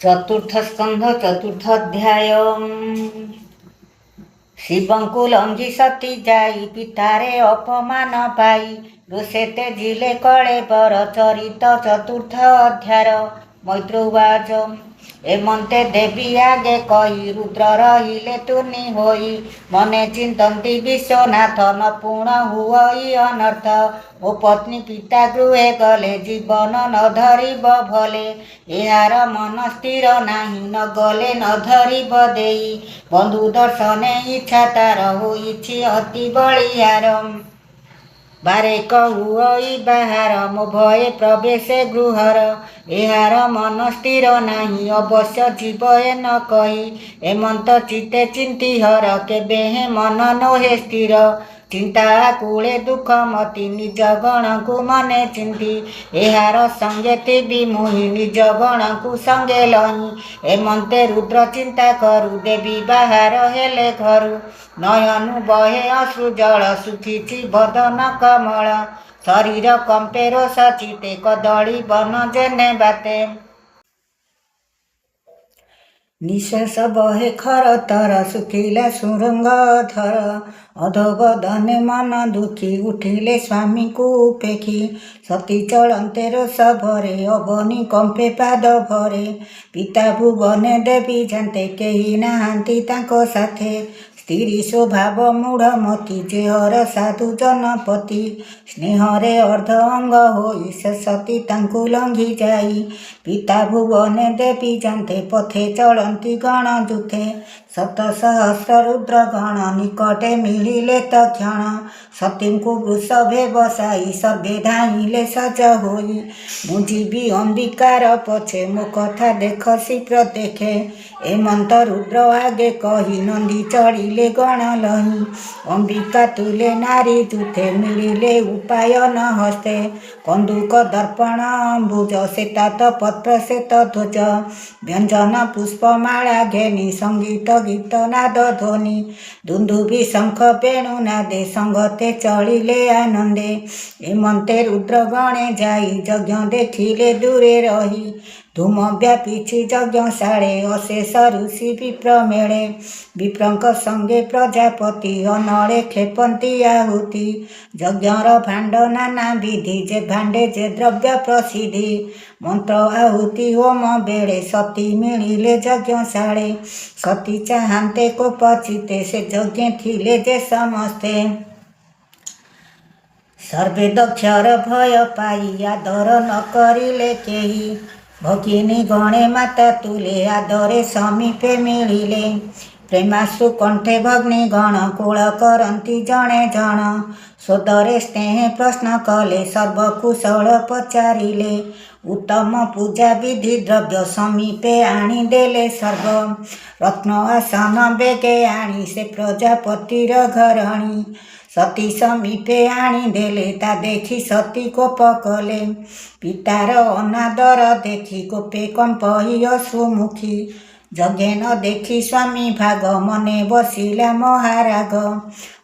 चतुर्थ स्कंध चतुर्थ अध्याय। शिवंकु लंघी सती जाई पितारे अपमान पाई रोषेते जिले कले पर चरित चतुर्थ अध्याय। मैत्र उवाच एमंते देवी आगे कही रुद्र रहिले तुनि होई मने चिंतन्ति विश्वनाथ न पूर्ण हुई अनर्थ। ओ पत्नी पिता गृहे गले जीवन न धरिब भले यार मन स्थिर नाही न गले न धरिब देई बंधु दर्शने इच्छा तार होइछि अति बलियार। बारे कहुई बाहर मो भये प्रवेश गृहर यार मन स्थिर नाही अवश्य जीव न कही एमंत चिते चिंतिहर केबे मन नोहे स्थिर चिंता कूले दुख मती निज गण को मने चिंती यार संगे थी मुहि निज गण को संगे लही एमंते रुद्र चिंता करू देवी बाहर हेले घरु नयनु बहे अश्रु जल सुखिछि बदन कमल शरीर कंपे रोष चिते कदली बन जेने बाते निश्वास बहे खर तर सुखिला सुरंग धर अधोबदने मन दुखी उठिले स्वामी को उपेखी सती चलते रोष भरे अबनी कंपे पाद भरे पिता भुवने देवी जानते केही नाहांती तांको साथे स्त्री स्वभाव मूढ़मती जेहर साधु जनपति स्नेहरे अर्ध अंग होई से सती तांकु लंघी जाई पिता भुवने देवी जानते पथे चलती गण जुथे शत सहस्र रुद्र गण निकटे मिलिले तक्षण सती को वृषभे बसाई सर्वे धाइले सज होई मुझी अंबिकार पछे मो कथा देख शीघ्र देखे एमंत रुद्र आगे कही नंदी चढ़िले गण लही अंबिका तुले नारी जुथे मिलिले उपाय न हस्ते कंदुक दर्पण अम्बुज श्वेतात पत्र श्वेत ध्वज व्यंजन पुष्पमाला घेनी संगीत गीत नाद ध्वनि दुंदुभि शंख वेणु नादे संगते चलिले आनंदे एमंते रुद्र गणे जाई यज्ञ देखिले दूरे रही धूम व्यापीछि यज्ञशाळे अशेष ऋषि विप्र मेळे विप्रंक संगे प्रजापति अनळे खेपन्ति आहुति यज्ञर भाण्ड नाना विधि जे भाण्डे जे द्रव्य प्रसिद्धि मंत्र आहुति होम बेळे सती मिलिले यज्ञशाळे सती चाहान्ते कोपचिते से यज्ञ थिले जे समस्ते सर्वे दक्षर भय पाई आदर न करिले केही भगिनी गणे माता तुले आदरे समीपे मिलिले प्रेमाश्रु कंठे भग्नि गण कूल करती जणे जण सोदरे स्नेह प्रश्न कले सर्वकुशल पचारिले उत्तम पूजा विधि द्रव्य समीपे आनी देले सर्व रत्न आसन बेगे आनी से प्रजापतिर घरणी सती समीपे आनी देले ता देखी सती कोप कले पितार अनादर देखी कोपे कंपही अश्रुमुखी जगे न देखी स्वामी भाग मने बसिला महाराग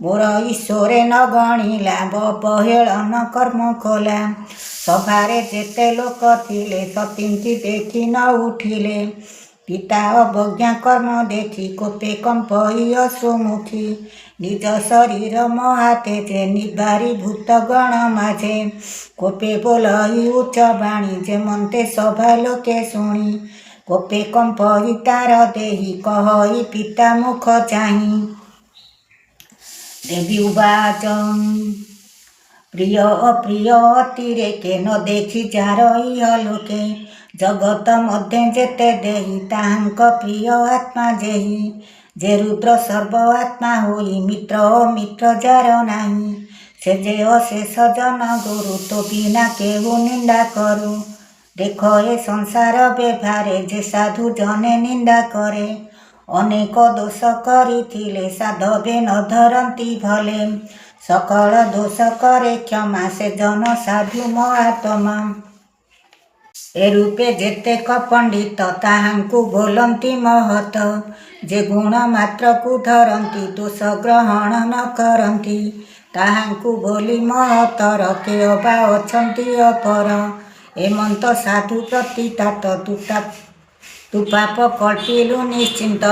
मोर ईश्वरे न गणिला बहेलन कर्म कला सभारे जेते लोक थिले सतींकी देखी न उठिले पिता अवज्ञा कर्म देखी कोपे कंपही अश्रुमुखी निज शरीर महातेजे निबारी भूत गण माझे कोपे बोलही उच्च बाणी जे मन्ते सभा लोके शुणी कोपे कंपही तार देही कहई पिता मुख चाही देवी उवाच प्रिय अप्रिय अतिरेके न देखी जार इह लोके जगत मध्य जेते देही ताहांक प्रिय आत्मा जेही जे रुद्र सर्व आत्मा होई मित्र मित्र जार नाही से जे अशेष जन गुरु तो बिना केहू निंदा करू देख ए संसार व्यवहारे जे साधु जने निंदा करे अनेक दोष करिथिले साधवे न धरती भले सकल दोष करे क्षमा से जन साधु महात्मा ए रूपे जेतेक पंडित ताहांकु बोलंती महत जे गुण मात्र को धरती दोष ग्रहण न करती ताहांकु बोली महतर के अबा अछंती अपर एमंत साधु प्रति तात ତୁ ପାପ କଳ୍ପିଲୁ ନିଶ୍ଚିନ୍ତ।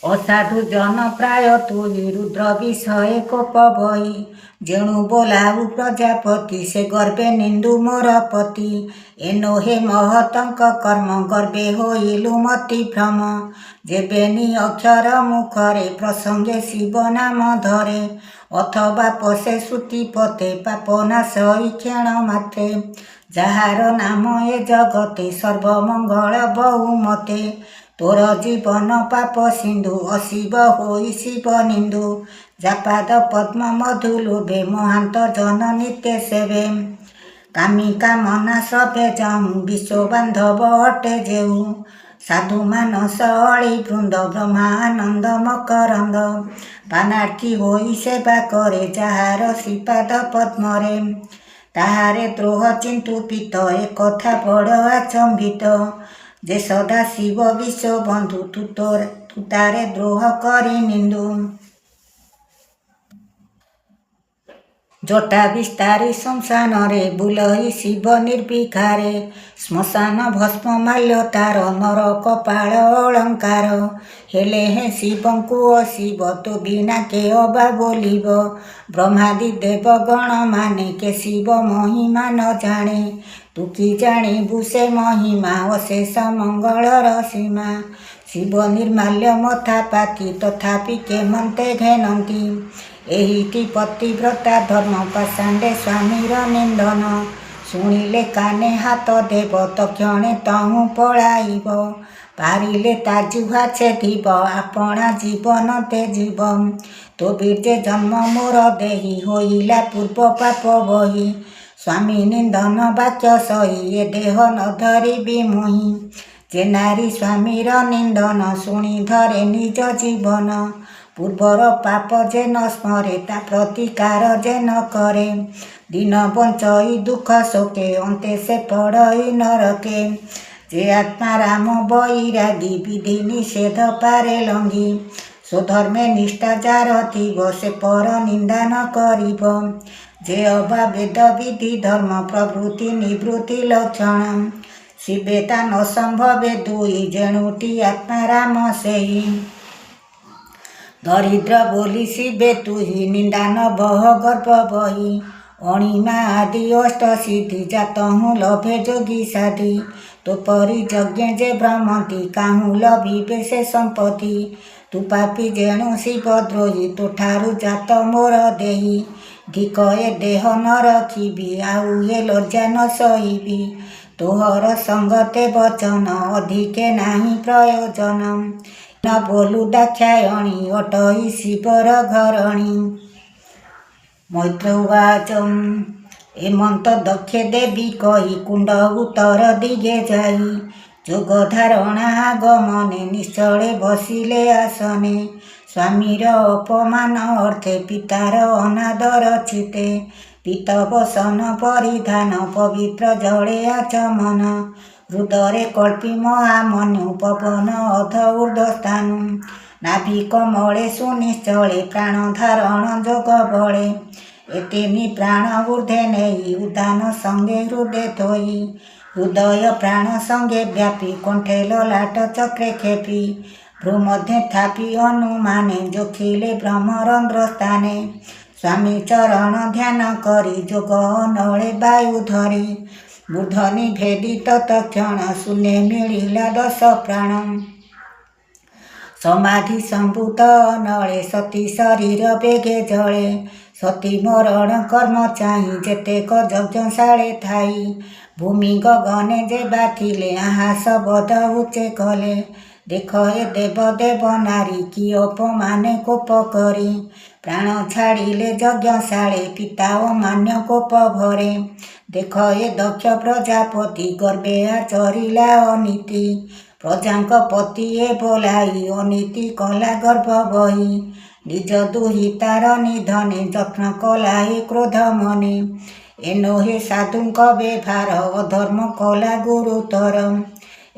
ଅସାଧୁ ଜନ ପ୍ରାୟ ତୁହି ରୁଦ୍ର ବିଷୟ କୋପ ବହି। ଯେଣୁ ବୋଲାଉ ପ୍ରଜାପତି ସେ ଗର୍ବେ ନିନ୍ଦୁ ମୋର ପତି। ଏନୋ ହେ ମହତଙ୍କ କର୍ମ ଗର୍ବେ ହୋଇଲୁ ମତି ଭ୍ରମ। ଯେବେନି ଅକ୍ଷର ମୁଖରେ ପ୍ରସଙ୍ଗେ ଶିବ ନାମ ଧରେ। ଅଥବା ପଶେ ଶ୍ରୁତି ପତେ ପାପ ନାଶ କ୍ଷଣ ମାତ୍ରେ। ଯାହାର ନାମ ଏ ଜଗତେ ସର୍ବମଙ୍ଗଳ ବହୁମତେ। ତୋର ଜୀବନ ପାପ ସିନ୍ଧୁ ଅଶିବ ହୋଇ ଶିବ ନିନ୍ଦୁ। ଯାପାଦ ପଦ୍ମ ମଧୁ ଲୋଭେ ମହାନ୍ତ ଜନ ନିତ୍ୟ ସେବେ। କାମି କାମନା ସଭେ ଯାଉଁ ବିଶ୍ୱ ବାନ୍ଧବ ଅଟେ ଯେଉ। ସାଧୁ ମାନସ ଅଳି ବୃନ୍ଦ ବ୍ରହ୍ମା ଆନନ୍ଦ ମକରନ୍ଦ। ପାନାର୍ଥୀ ହୋଇ ସେବା କରେ ଯାହାର ଶ୍ରୀପାଦ ପଦ୍ମରେ। ତାହାରେ ଦ୍ରୋହ ଚିନ୍ତୁପିତ ଏକଥା ବଡ଼ ଆଚମ୍ବିତ। ଯେ ସଦା ଶିବ ବିଶ୍ୱ ବନ୍ଧୁ ତୁ ତାରେ ଦ୍ରୋହ କରି ନିନ୍ଦୁ। ଜଟା ବିସ୍ତାରି ଶ୍ମଶାନରେ ବୁଲଇ ଶିବ ନିର୍ବିକାରେ। ଶ୍ମଶାନ ଭସ୍ମ ମାଲ୍ୟ ତାର ନର କପାଳ ଅଳଙ୍କାର। ହେଲେ ହେ ଶିବଙ୍କୁ ଅଶିବ ତୋ ବିନା କେ ଅବା ବୋଲିବ। ବ୍ରହ୍ମାଦି ଦେବଗଣ ମାନେ କେ ଶିବ ମହିମା ନ ଜାଣେ। ତୁ କି ଜାଣିବୁ ସେ ମହିମା ଅଶେଷ ମଙ୍ଗଳର ସୀମା। ଶିବ ନିର୍ମାଲ୍ୟ ମଥା ପାତି ତଥାପି କେମନ୍ତେ ଘେନନ୍ତି। ଏହିଟି ପତିବ୍ରତା ଧର୍ମ ପାଷାଣ୍ଡେ ସ୍ୱାମୀର ନିନ୍ଦନ। ଶୁଣିଲେ କାନେ ହାତ ଦେବ ତକ୍ଷଣେ ତହୁଁ ପଳାଇବ। ପାରିଲେ ତା ଜିହ୍ୱା ଛେଦିବ ଆପଣା ଜୀବନ ତେଜିବ। ତୋ ବୀର୍ଯ୍ୟ ଜନ୍ମ ମୋର ଦେହି ହୋଇଲା ପୂର୍ବ ପାପ ବହି। ସ୍ୱାମୀ ନିନ୍ଦନ ବାକ୍ୟ ସହି ଏ ଦେହ ନ ଧରିବି ମୁହିଁ। ଯେ ନାରୀ ସ୍ୱାମୀର ନିନ୍ଦନ ଶୁଣି ଧରେ ନିଜ ଜୀବନ। ପୂର୍ବର ପାପ ଯେ ନ ସ୍ମରେ ତା ପ୍ରତିକାର ଯେ ନ କରେ। ଦିନ ବଞ୍ଚଇ ଦୁଃଖ ଶୋକେ ଅନ୍ତେ ସେ ପଡ଼ଇ ନରକେ। ଯେ ଆତ୍ମା ରାମ ବୈରାଗୀ ବିଧି ନିଷେଧ ପାରେ ଲଙ୍ଘି। ସ୍ୱଧର୍ମେ ନିଷ୍ଠା ଯାର ଥିବ ସେ ପର ନିନ୍ଦା ନ କରିବ। ଯେ ଅବା ବେଦ ବିଧି ଧର୍ମ ପ୍ରଭୃତି ନିବୃତ୍ତି ଲକ୍ଷଣ। ଶିବେ ତା ନ ସମ୍ଭବେ ଦୁଇ ଯେଣୁଟି ଆତ୍ମା ରାମ ସେଇ। ଦରିଦ୍ର ବୋଲି ଶିବେ ତୁହି ନିନ୍ଦା ନ ବହ ଗର୍ବ ବହି। ଅଣିମା ଆଦି ଅଷ୍ଟ ସିଦ୍ଧି ଜାତହୁଁ ଲଭେ ଯୋଗୀ ସାଧି। ତୋ ପରି ଯଜ୍ଞ ଯେ ଭ୍ରମନ୍ତି କାହୁଁ ଲଭିବେ ସେ ସମ୍ପତ୍ତି। ତୁ ପାପୀ ଯେଣୁ ଶିବ ଦ୍ରୋହୀ ତୋଠାରୁ ଜାତ ମୋର ଦେହି। ଧିକ ଏ ଦେହ ନ ରଖିବି ଆଉ ଏ ଲଜ୍ଜା ନ ସହିବି। ତୋହର ସଙ୍ଗତେ ବଚନ ଅଧିକେ ନାହିଁ ପ୍ରୟୋଜନ। ନ ବୋଲୁ ଦାକ୍ଷାୟଣୀ ଅଟଇ ଶିବର ଘରଣୀ। ମୈତ୍ରେୟୋବାଚ ଏମନ୍ତ ଦକ୍ଷେ ଦେବୀ କହି କୁଣ୍ଡ ଉତ୍ତର ଦିଗେ ଯାଇ। ଯୋଗ ଧାରଣା ଆଗମନେ ନିଶ୍ଚଳେ ବସିଲେ ଆସନେ। ସ୍ୱାମୀର ଅପମାନ ଅର୍ଥେ ପିତାର ଅନାଦର ଚିତେ। ପୀତ ବସନ ପରିଧାନ ପବିତ୍ର ଜଳେ ଆଚମନ। ହୃଦରେ କଳ୍ପି ମହାମନ୍ୟୁ ପବନ ଅଧ ଊର୍ଦ୍ଧ୍ୱସ୍ଥାନୁ। ନାଭି କମଳେ ସୁନିଶ୍ଚଳେ ପ୍ରାଣ ଧାରଣ ଯୋଗ ବଳେ। ଏତେନି ପ୍ରାଣ ଊର୍ଦ୍ଧ୍ୱେ ନେଇ ଉଦାନ ସଙ୍ଗେ ହୃଦେ ଥୋଇ। ହୃଦୟ ପ୍ରାଣ ସଙ୍ଗେ ବ୍ୟାପୀ କଣ୍ଠେ ଲଲାଟ ଚକ୍ରେ ଖେପି। ଭ୍ରୂମଧ୍ୟେ ଥାପି ଅନୁମାନେ ଯୋଖିଲେ ବ୍ରହ୍ମରନ୍ଧ୍ର ସ୍ଥାନେ। ସ୍ୱାମୀ ଚରଣ ଧ୍ୟାନ କରି ଯୋଗ ଅନଳେ ବାୟୁ ଧରି। ମୂର୍ଧନି ଭେଦି ତତ୍କ୍ଷଣ ଶୂନ୍ୟେ ମିଳିଲା 10 ପ୍ରାଣ। ସମାଧି ସମ୍ଭୂତ ଅନଳେ ସତୀ ଶରୀର ବେଗେ ଜଳେ। ସତୀ ମରଣ କର୍ମ ଚାହିଁ ଯେତେକ ଯଜ୍ଞଶାଳେ ଥାଇ। ଭୂମି ଗଗନେ ଯେ ବାଥିଲେ ଆହା ଶବଦ ଉଚ୍ଚେ କଲେ। ଦେଖ ଏ ଦେବ ଦେବ ନାରୀ କି ଅପମାନେ କୋପ କରି। ପ୍ରାଣ ଛାଡ଼ିଲେ ଯଜ୍ଞଶାଳେ ପିତା ଅମାନ୍ୟ କୋପ ଭରେ। ଦେଖ ଏ ଦକ୍ଷ ପ୍ରଜାପତି ଗର୍ବେ ଆଚରିଲା ଅନୀତି। ପ୍ରଜାଙ୍କ ପତି ଏ ବୋଲାଇ ଅନୀତି କଲା ଗର୍ଭ ବହି। ନିଜ ଦୁହିତାର ନିଧନେ ଯତ୍ନ କଲା ଏ କ୍ରୋଧ ମନେ। ଏନୋ ହେ ସାଧୁଙ୍କ ବ୍ୟବହାର ଅଧର୍ମ କଲା ଗୁରୁତର।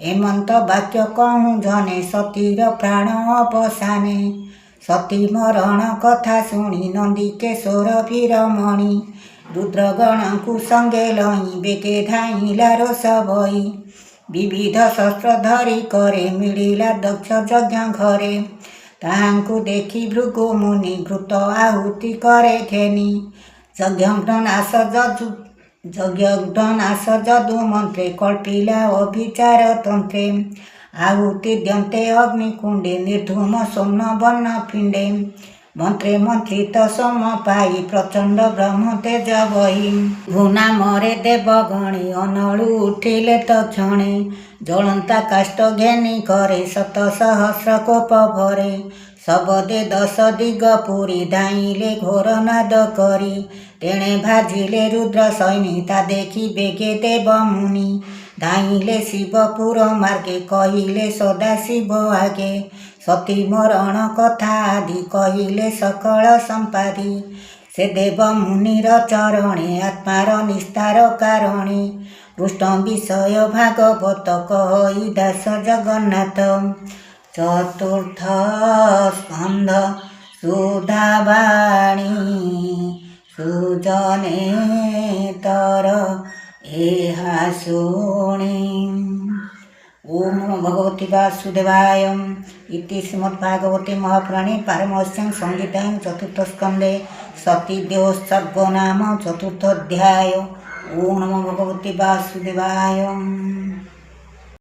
ଏମନ୍ତ ବାକ୍ୟ କହୁଁ ଜନେ ସତୀର ପ୍ରାଣ ଅବସାନେ। ସତୀ ମରଣ କଥା ଶୁଣି ନନ୍ଦିକେଶ୍ୱର ବୀରମଣି। ରୁଦ୍ରଗଣଙ୍କୁ ସଙ୍ଗେ ଲଇଁ ବେଗେ ଧାଇଁଲା ରୋଷ ବହି। विविध शस्त्र धरी करे मिलिला दक्ष यज्ञ घरे। ताहांकु देखि भृगु मुनि घृत आहुति करे घेनी। यज्ञ नाश जदु मन्त्रे कल्पिला अभिचार तन्त्रे। आहुति द्यन्ते अग्निकुण्डे निर्धूम सोम्न वर्ण पिण्डे। मन्त्रे मन्त्रित सोम पाई प्रचण्ड ब्रह्म तेज बही। भूनामरे देवगणे अनळु उठिले तक्षणे। ज्वलन्ता काष्ठ घेनी करे शत सहस्र कोप भरे। शबदे 10 दिग पुरी धाइले घोर नाद करी। तेणे भाजिले रुद्र सैनी ता देखि बेगे देव मुनि। धाइले शिवपुर मार्गे कहिले सदाशिव आगे। सती मरण कथा आदि कहिले सकल संपादी। से देव मुनिर चरणे आत्मार निस्तार कारणे। कृष्ण विषय भागवत कहि दास जगन्नाथ। चतुर्थ स्कंध सुधावाणी सुजने तर एहा शुणी। ओम नमो भगवते वासुदेवाय। इति श्रीमद्भागवते महापुराणे पारमहंस्यां संहितायां चतुर्थस्कन्धे सतीदेहोत्सर्गो नाम चतुर्थोऽध्याय। ओम नमो भगवते वासुदेवाय।